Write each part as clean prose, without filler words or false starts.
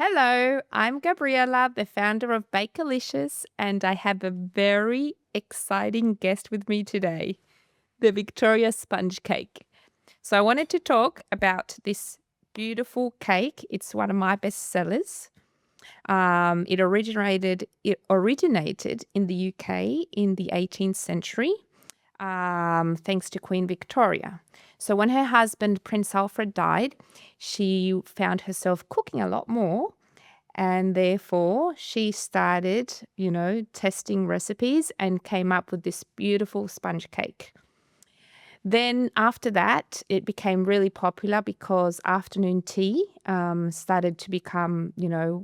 Hello, I'm Gabriella, the founder of Bakelicious, and I have a very exciting guest with me today, the Victoria sponge cake. So I wanted to talk about this beautiful cake. It's one of my best sellers. It originated in the UK in the 18th century, thanks to Queen Victoria. So when her husband Prince Alfred died, she found herself cooking a lot more, and therefore she started, testing recipes and came up with this beautiful sponge cake. Then after that, it became really popular because afternoon tea started to become,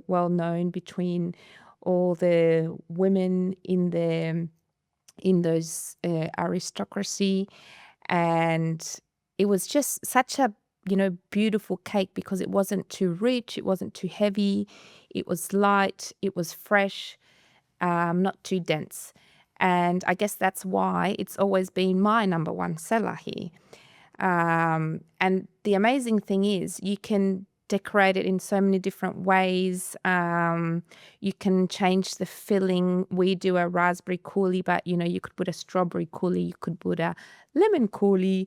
well known between all the women in those aristocracy, and it was just such a beautiful cake because it wasn't too rich, it wasn't too heavy, it was light, it was fresh, not too dense. And I guess that's why it's always been my number one seller here. And the amazing thing is you can decorate it in so many different ways. You can change the filling. We do a raspberry coulis, but you could put a strawberry coulis, you could put a lemon coulis.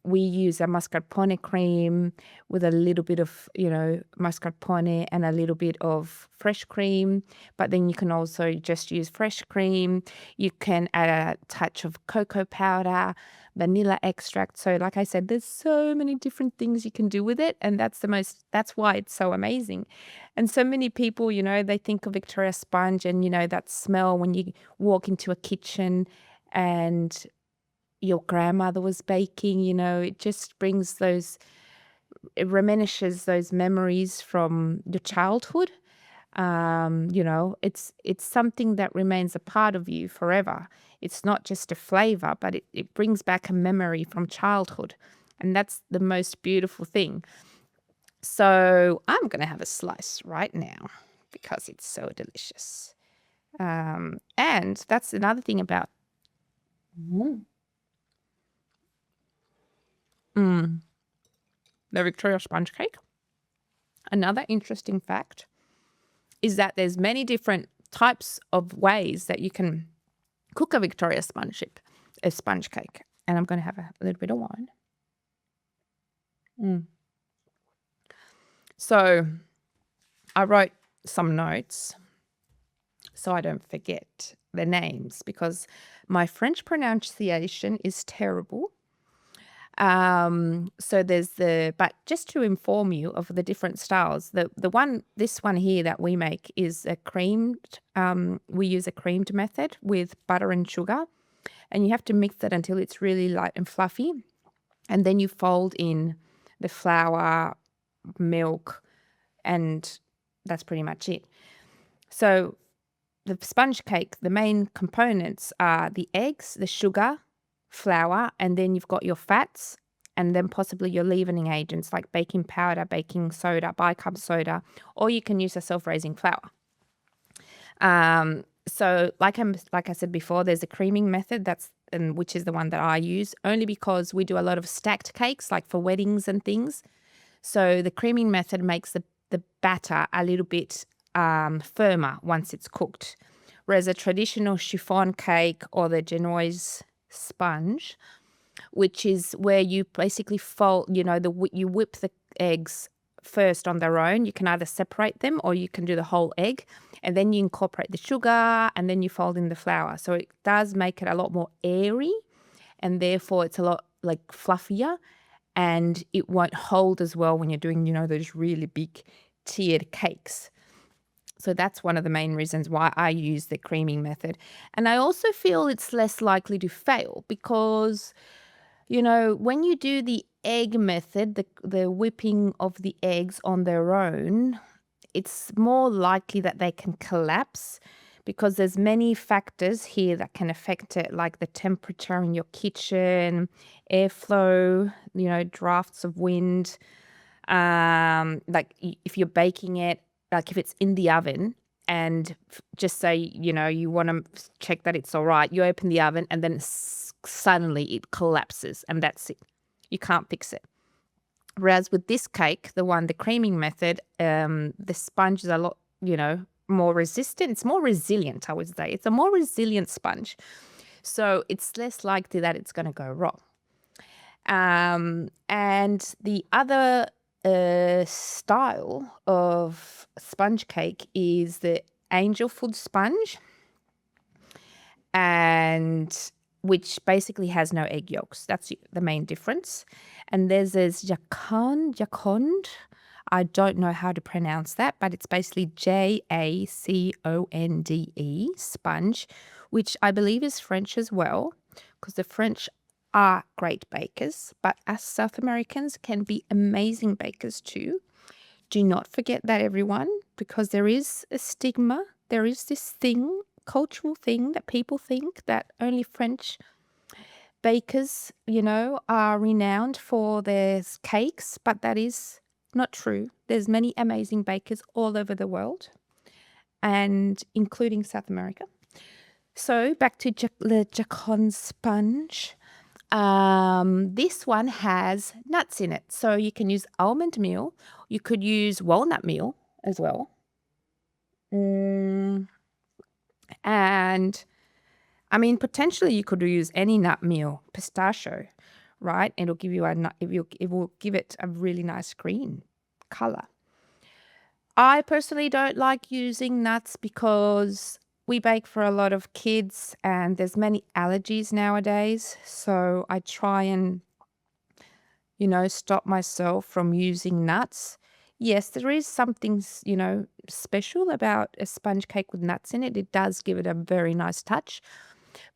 We use a mascarpone cream with a little bit of, mascarpone and a little bit of fresh cream. But then you can also just use fresh cream. You can add a touch of cocoa powder, vanilla extract. So like I said, there's so many different things you can do with it. And that's why it's so amazing. And so many people, they think of Victoria sponge and, that smell when you walk into a kitchen and your grandmother was baking, it just brings it reminisces those memories from your childhood. It's something that remains a part of you forever. It's not just a flavor, but it brings back a memory from childhood. And that's the most beautiful thing. So I'm going to have a slice right now because it's so delicious. And that's another thing about mm, the Victoria sponge cake. Another interesting fact is that there's many different types of ways that you can cook a sponge cake. And I'm going to have a little bit of wine. So I wrote some notes so I don't forget the names because my French pronunciation is terrible. But just to inform you of the different styles, this one here that we make is we use a creamed method with butter and sugar, and you have to mix it until it's really light and fluffy. And then you fold in the flour, milk, and that's pretty much it. So the sponge cake, the main components are the eggs, the sugar, flour, and then you've got your fats, and then possibly your leavening agents like baking powder, baking soda, bicarb soda, or you can use a self-raising flour. So like I said before, there's a creaming method which is the one that I use only because we do a lot of stacked cakes like for weddings and things. So the creaming method makes the batter a little bit firmer once it's cooked. Whereas a traditional chiffon cake or the Genoise sponge, which is where you basically you whip the eggs first on their own. You can either separate them or you can do the whole egg, and then you incorporate the sugar and then you fold in the flour. So it does make it a lot more airy, and therefore it's a lot like fluffier, and it won't hold as well when you're doing, those really big tiered cakes. So that's one of the main reasons why I use the creaming method. And I also feel it's less likely to fail because, when you do the egg method, the whipping of the eggs on their own, it's more likely that they can collapse because there's many factors here that can affect it, like the temperature in your kitchen, airflow, drafts of wind. Like if you're baking it, like if it's in the oven and just say, you want to check that it's all right, you open the oven and then suddenly it collapses and that's it. You can't fix it. Whereas with this cake, the creaming method, the sponge is a lot, more resistant. It's more resilient, I would say. It's a more resilient sponge. So it's less likely that it's going to go wrong. And the other style of sponge cake is the angel food sponge, and which basically has no egg yolks. That's the main difference. And there's this jacond. I don't know how to pronounce that, but it's basically Jaconde sponge, which I believe is French as well, because the French are great bakers, but us South Americans can be amazing bakers too. Do not forget that, everyone, because there is a stigma. There is this thing, cultural thing, that people think that only French bakers, are renowned for their cakes, but that is not true. There's many amazing bakers all over the world, and including South America. So back to the Jacon sponge. This one has nuts in it. So you can use almond meal. You could use walnut meal as well. And I mean, potentially you could use any nut meal, pistachio, right? It'll give you it will give it a really nice green color. I personally don't like using nuts because we bake for a lot of kids and there's many allergies nowadays. So I try and, stop myself from using nuts. Yes, there is something, special about a sponge cake with nuts in it. It does give it a very nice touch,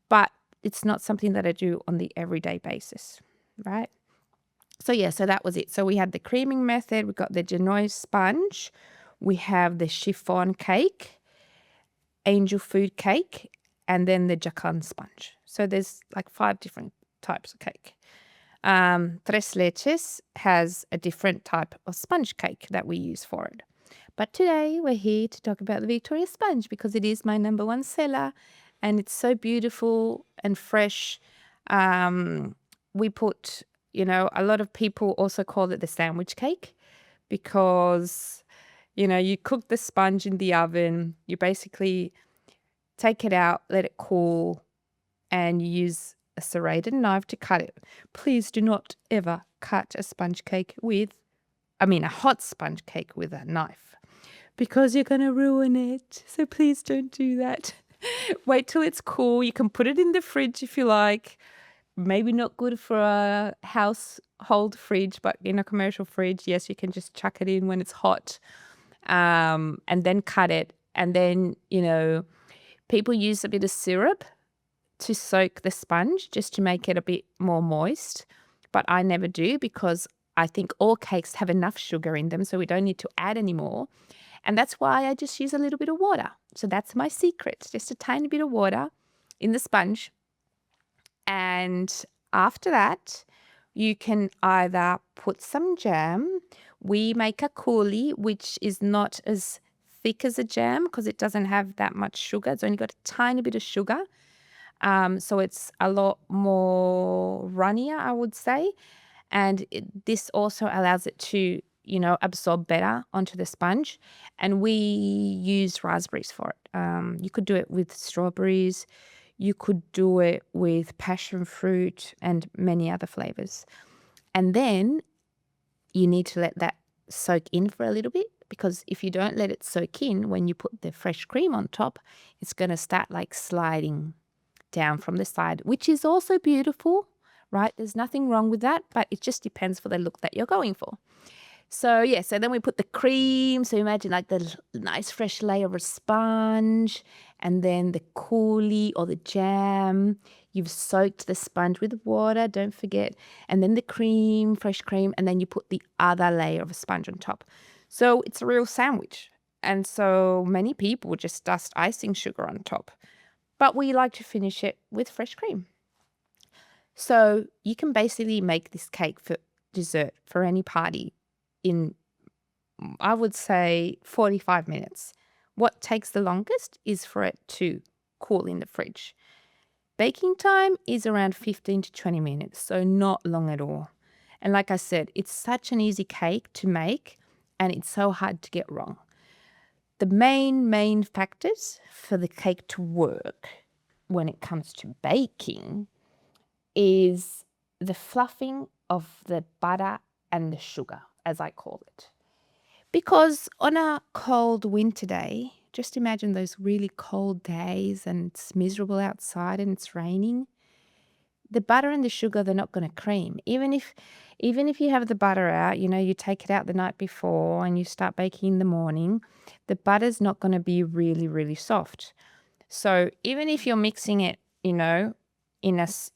but it's not something that I do on the everyday basis, right? So yeah, so that was it. So we had the creaming method, we got the Genoise sponge, we have the chiffon cake, angel food cake, and then the Jacon sponge. So there's like 5 different types of cake. Tres Leches has a different type of sponge cake that we use for it. But today we're here to talk about the Victoria sponge because it is my number 1 seller and it's so beautiful and fresh. We put, a lot of people also call it the sandwich cake because, you cook the sponge in the oven, you basically take it out, let it cool, and you use a serrated knife to cut it. Please do not ever cut a hot sponge cake with a knife because you're going to ruin it. So please don't do that. Wait till it's cool. You can put it in the fridge if you like. Maybe not good for a household fridge, but in a commercial fridge, yes, you can just chuck it in when it's hot, and then cut it. And then, people use a bit of syrup to soak the sponge just to make it a bit more moist. But I never do because I think all cakes have enough sugar in them, so we don't need to add any more. And that's why I just use a little bit of water. So that's my secret, just a tiny bit of water in the sponge. And after that, you can either put some jam. We make a coulis, which is not as thick as a jam because it doesn't have that much sugar. It's only got a tiny bit of sugar. So it's a lot more runnier, I would say. And this also allows it to, absorb better onto the sponge. And we use raspberries for it. You could do it with strawberries. You could do it with passion fruit and many other flavors. And then you need to let that soak in for a little bit because if you don't let it soak in, when you put the fresh cream on top, it's going to start like sliding down from the side, which is also beautiful, right? There's nothing wrong with that, but it just depends for the look that you're going for. So yeah, so then we put the cream. So imagine like the nice fresh layer of sponge and then the coulis or the jam. You've soaked the sponge with water, don't forget. And then the cream, fresh cream, and then you put the other layer of a sponge on top. So it's a real sandwich. And so many people just dust icing sugar on top. But we like to finish it with fresh cream. So you can basically make this cake for dessert for any party in, I would say, 45 minutes. What takes the longest is for it to cool in the fridge. Baking time is around 15 to 20 minutes, so not long at all. And like I said, it's such an easy cake to make and it's so hard to get wrong. The main factors for the cake to work when it comes to baking is the fluffing of the butter and the sugar, as I call it. Because on a cold winter day, just imagine those really cold days and it's miserable outside and it's raining. The butter and the sugar, they're not going to cream. Even if you have the butter out, you take it out the night before and you start baking in the morning, the butter's not going to be really, really soft. So even if you're mixing it, in a mix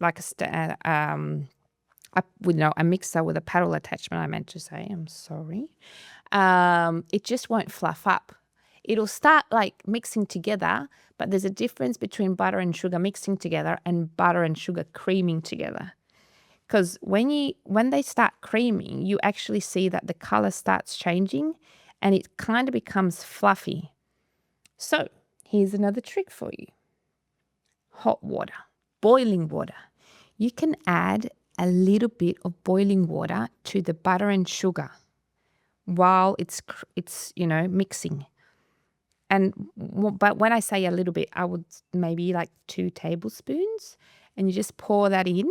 like a mixer with a paddle attachment, I meant to say. I'm sorry. It just won't fluff up. It'll start like mixing together, but there's a difference between butter and sugar mixing together and butter and sugar creaming together. Because when they start creaming, you actually see that the color starts changing and it kind of becomes fluffy. So here's another trick for you. Hot water, boiling water. You can add a little bit of boiling water to the butter and sugar while it's mixing. But when I say a little bit, I would maybe like 2 tablespoons, and you just pour that in,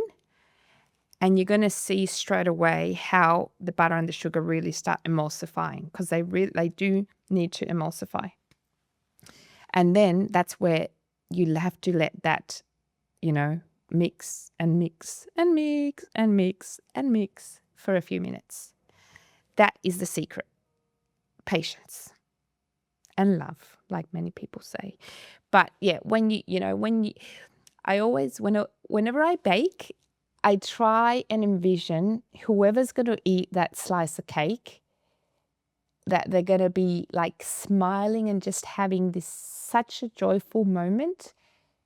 and you're going to see straight away how the butter and the sugar really start emulsifying, because they do need to emulsify. And then that's where you'll have to let that, mix and mix and mix and mix and mix for a few minutes. That is the secret. Patience and love, like many people say. But yeah, whenever I bake, I try and envision whoever's going to eat that slice of cake, that they're going to be like smiling and just having this such a joyful moment,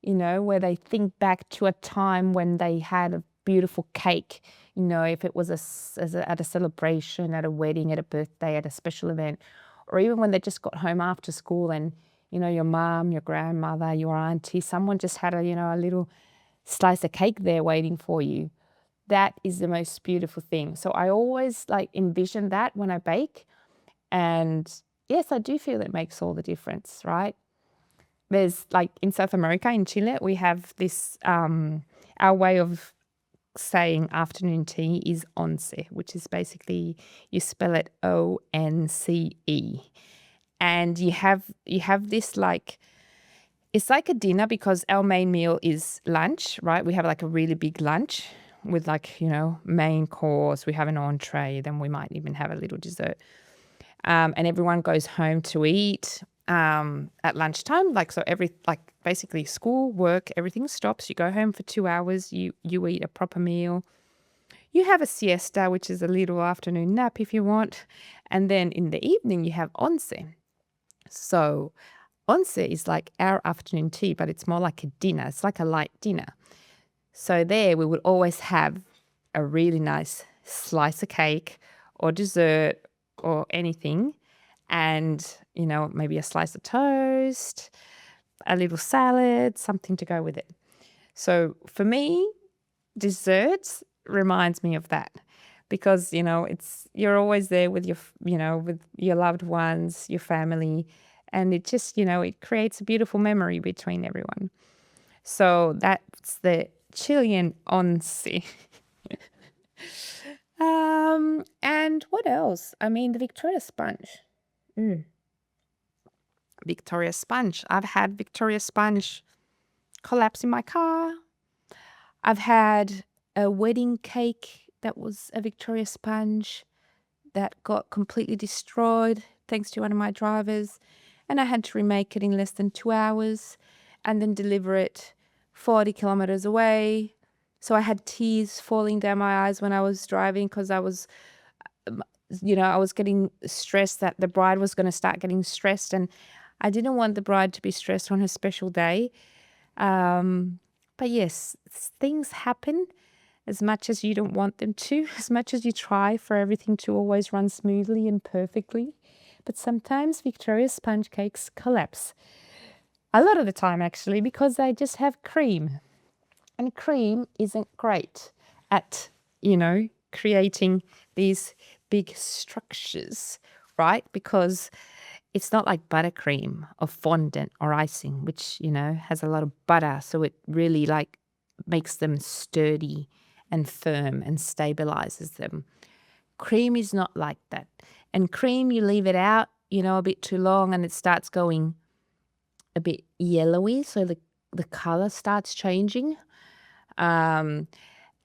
where they think back to a time when they had a beautiful cake, if it was at a celebration, at a wedding, at a birthday, at a special event, or even when they just got home after school and, your mom, your grandmother, your auntie, someone just had a little slice of cake there waiting for you. That is the most beautiful thing. So I always envision that when I bake. And yes, I do feel it makes all the difference, right? There's in South America, in Chile, we have this, our way of saying afternoon tea is once, which is basically, you spell it ONCE. And you have this it's like a dinner, because our main meal is lunch, right? We have a really big lunch with main course. We have an entree, then we might even have a little dessert. And everyone goes home to eat at lunchtime. Basically school, work, everything stops. You go home for 2 hours. You eat a proper meal. You have a siesta, which is a little afternoon nap if you want. And then in the evening, you have once. So once is like our afternoon tea, but it's more like a dinner. It's like a light dinner. So there we would always have a really nice slice of cake or dessert or anything, and maybe a slice of toast, a little salad, something to go with it. So for me, desserts reminds me of that, because you're always there with with your loved ones, your family, and it just it creates a beautiful memory between everyone. So that's the Chilean once. And what else? I mean, the Victoria sponge. Victoria sponge. I've had Victoria sponge collapse in my car. I've had a wedding cake that was a Victoria sponge that got completely destroyed thanks to one of my drivers, and I had to remake it in less than 2 hours and then deliver it 40 kilometers away. So I had tears falling down my eyes when I was driving, because I was getting stressed that the bride was going to start getting stressed, and I didn't want the bride to be stressed on her special day. But yes, things happen as much as you don't want them to, as much as you try for everything to always run smoothly and perfectly. But sometimes Victoria sponge cakes collapse. A lot of the time, actually, because they just have cream. And cream isn't great. at, creating these big structures, right? Because it's not like buttercream or fondant or icing, which, has a lot of butter. So it really like makes them sturdy and firm and stabilizes them. Cream is not like that. And cream, you leave it out, a bit too long and it starts going a bit yellowy. So the color starts changing. Um,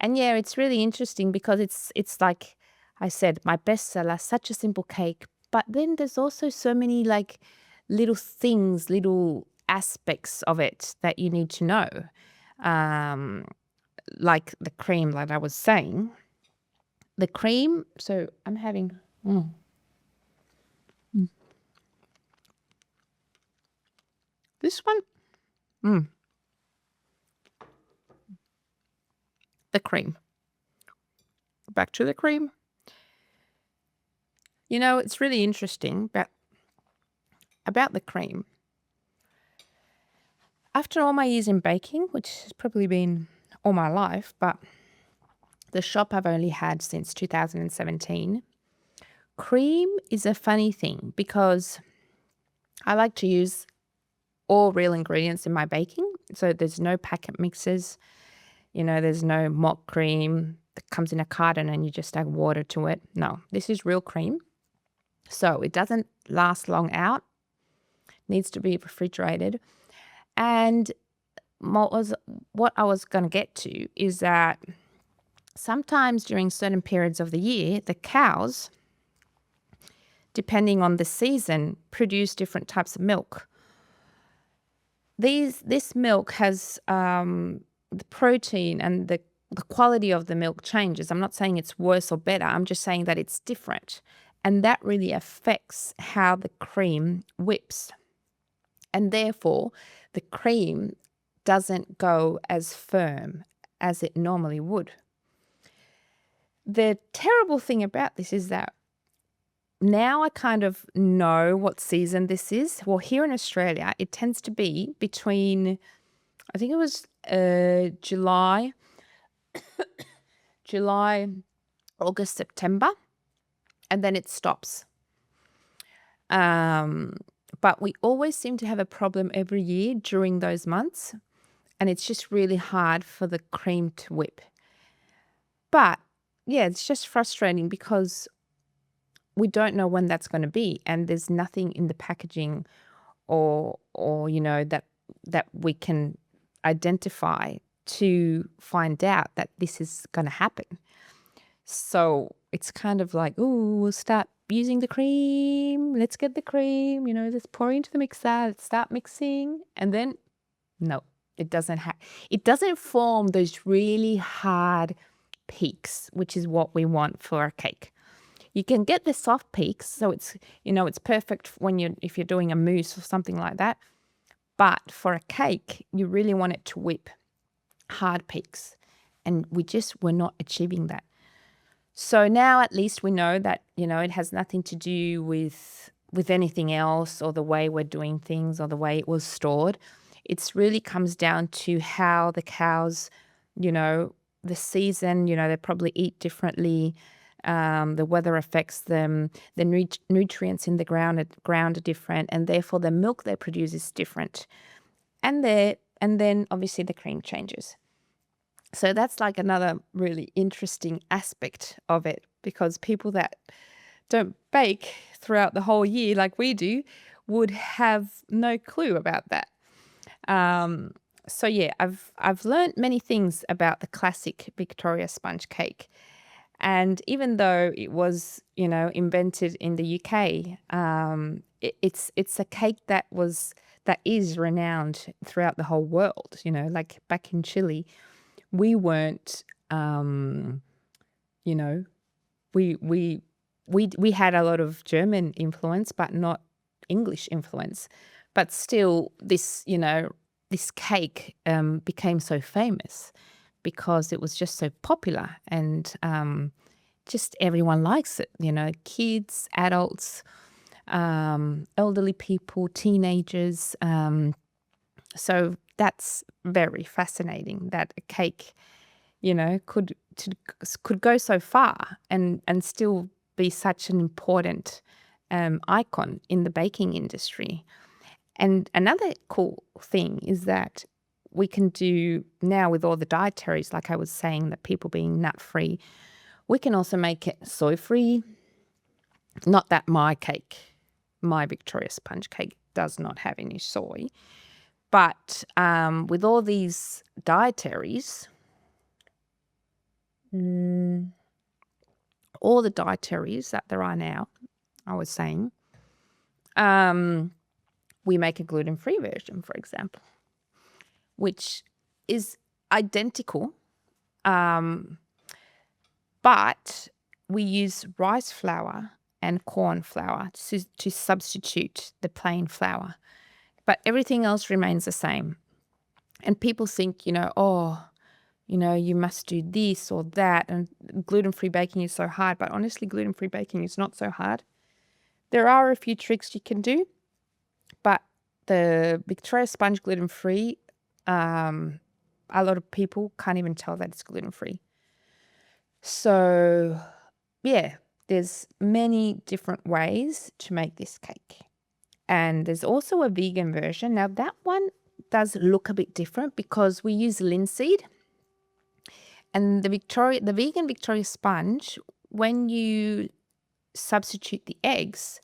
and yeah, it's really interesting because it's like I said, my bestseller, such a simple cake. But then there's also so many like little things, little aspects of it that you need to know. Um, like the cream, like I was saying. The cream, so I'm having this one. The cream. Back to the cream. It's really interesting about the cream. After all my years in baking, which has probably been all my life, but the shop I've only had since 2017, cream is a funny thing because I like to use all real ingredients in my baking. So there's no packet mixes, there's no mock cream that comes in a carton and you just add water to it. No, this is real cream. So it doesn't last long out, needs to be refrigerated. And what I was going to get to is that sometimes during certain periods of the year, the cows, depending on the season, produce different types of milk. This milk has the protein and the quality of the milk changes. I'm not saying it's worse or better. I'm just saying that it's different. And that really affects how the cream whips. And therefore, the cream doesn't go as firm as it normally would. The terrible thing about this is that now I kind of know what season this is. Well, here in Australia, it tends to be between, I think it was July, August, September, and then it stops. But we always seem to have a problem every year during those months, and it's just really hard for the cream to whip. But yeah, it's just frustrating because we don't know when that's going to be, and there's nothing in the packaging or that we can identify to find out that this is going to happen. So it's kind of like, oh, we'll start using the cream. Let's get the cream, let's pour into the mixer. Let's start mixing, and then no, it doesn't form those really hard peaks, which is what we want for a cake. You can get the soft peaks, so it's perfect if you're doing a mousse or something like that. But for a cake, you really want it to whip hard peaks, and we're not achieving that. So now at least we know that it has nothing to do with anything else or the way we're doing things or the way it was stored. It really comes down to how the cows, the season, they probably eat differently. The weather affects them. The nutrients in the ground are different, and therefore the milk they produce is different. And then obviously the cream changes. So that's like another really interesting aspect of it, because people that don't bake throughout the whole year like we do would have no clue about that. So yeah, I've learned many things about the classic Victoria sponge cake. And even though it was, invented in the UK, it's a cake that is renowned throughout the whole world. Like back in Chile, we weren't, we had a lot of German influence, but not English influence. But still, this cake became so famous because it was just so popular, and just everyone likes it, kids, adults, elderly people, teenagers. So that's very fascinating that a cake could go so far and still be such an important icon in the baking industry. And another cool thing is that we can do now with all the dietaries, like I was saying, that people being nut free, we can also make it soy free. Not that my Victoria sponge cake does not have any soy, but with all these dietaries, all the dietaries that there are now, I was saying, we make a gluten-free version, for example, which is identical, but we use rice flour and corn flour to substitute the plain flour. But everything else remains the same. And people think, you must do this or that, and gluten-free baking is so hard. But honestly, gluten-free baking is not so hard. There are a few tricks you can do, but the Victoria sponge gluten-free, a lot of people can't even tell that it's gluten-free. So, yeah, there's many different ways to make this cake. And there's also a vegan version. Now, that one does look a bit different because we use linseed. And the vegan Victoria sponge, when you substitute the eggs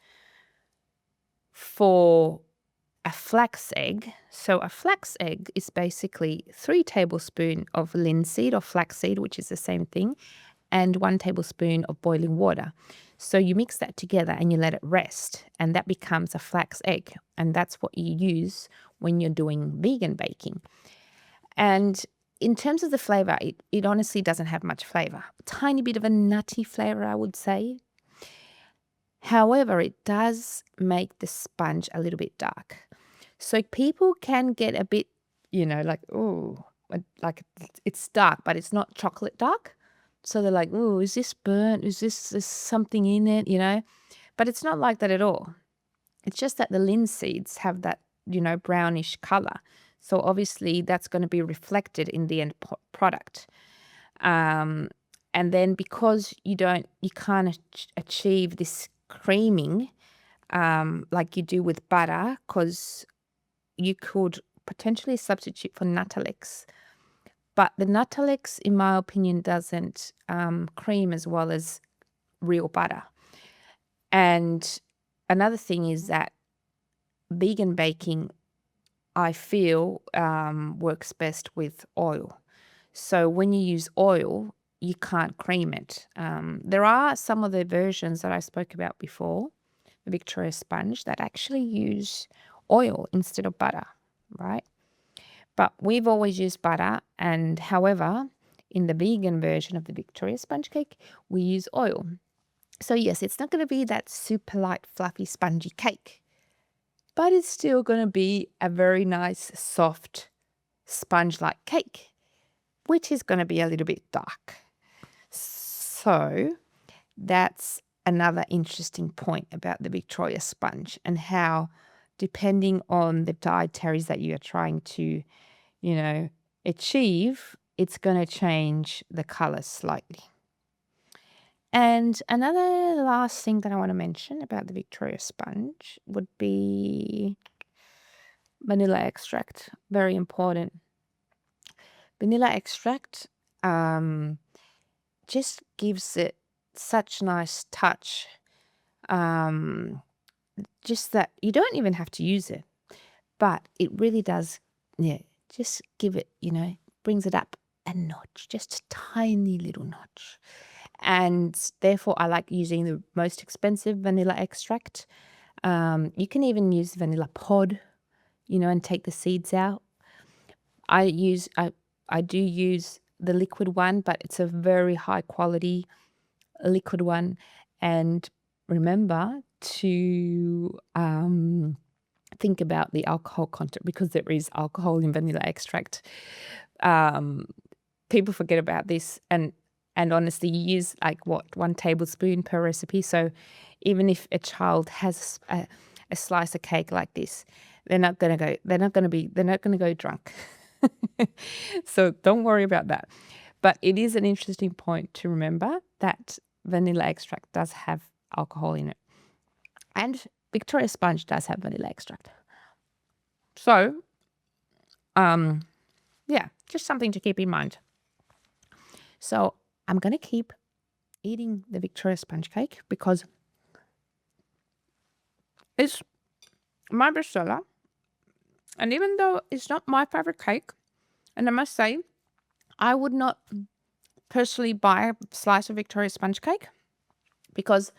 for a flax egg, so a flax egg is basically 3 tablespoons of linseed or flaxseed, which is the same thing, and 1 tablespoon of boiling water. So you mix that together and you let it rest, and that becomes a flax egg. And that's what you use when you're doing vegan baking. And in terms of the flavor, it honestly doesn't have much flavor. A tiny bit of a nutty flavor, I would say. However, it does make the sponge a little bit dark. So people can get a bit, like, oh, like it's dark, but it's not chocolate dark. So they're like, oh, is this burnt? Is this something in it, But it's not like that at all. It's just that the linseeds have that, brownish color. So obviously that's going to be reflected in the end product. And then because you can't achieve this creaming like you do with butter, because you could potentially substitute for Nutelix. But the Nutelix, in my opinion, doesn't cream as well as real butter. And another thing is that vegan baking, I feel, works best with oil. So when you use oil, you can't cream it. There are some of the versions that I spoke about before, the Victoria sponge, that actually use oil instead of butter, right? But we've always used butter, and however, in the vegan version of the Victoria sponge cake, we use oil. So yes, it's not going to be that super light, fluffy, spongy cake, but it's still going to be a very nice, soft, sponge-like cake, which is going to be a little bit dark. So that's another interesting point about the Victoria sponge, and how, depending on the dietaries that you are trying to, achieve, it's going to change the color slightly. And another last thing that I want to mention about the Victoria sponge would be vanilla extract. Very important. Vanilla extract just gives it such nice touch. Just that you don't even have to use it, but it really does, just give it, brings it up a notch, just a tiny little notch. And therefore, I like using the most expensive vanilla extract. You can even use vanilla pod, and take the seeds out. I do use the liquid one, but it's a very high quality liquid one. And remember to think about the alcohol content, because there is alcohol in vanilla extract. People forget about this, and honestly, you use 1 tablespoon per recipe. So even if a child has a slice of cake like this, they're not going to go drunk. So don't worry about that. But it is an interesting point to remember that vanilla extract does have alcohol in it. And Victoria Sponge does have vanilla extract. So, yeah, just something to keep in mind. So I'm going to keep eating the Victoria Sponge cake because it's my bestseller. And even though it's not my favorite cake, and I must say, I would not personally buy a slice of Victoria Sponge cake because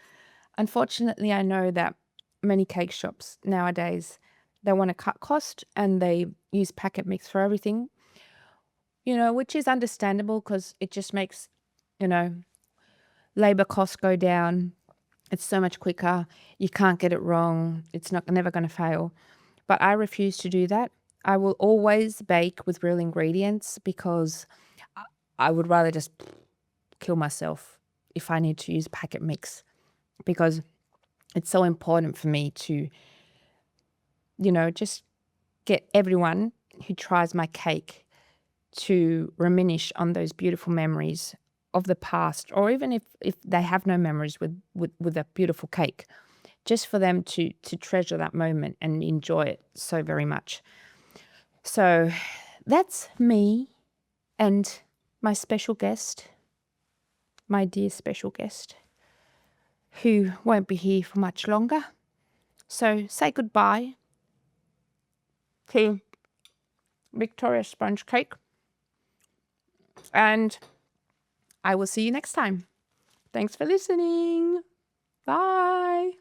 unfortunately I know that many cake shops nowadays, they want to cut cost and they use packet mix for everything, which is understandable because it just makes, labor costs go down. It's so much quicker. You can't get it wrong. It's never going to fail. But I refuse to do that. I will always bake with real ingredients because I would rather just kill myself if I need to use packet mix, because it's so important for me to, just get everyone who tries my cake to reminisce on those beautiful memories of the past, or even if they have no memories with a beautiful cake, just for them to treasure that moment and enjoy it so very much. So that's me and my special guest, my dear special guest, who won't be here for much longer. So say goodbye to Victoria Sponge Cake, and I will see you next time. Thanks for listening. Bye.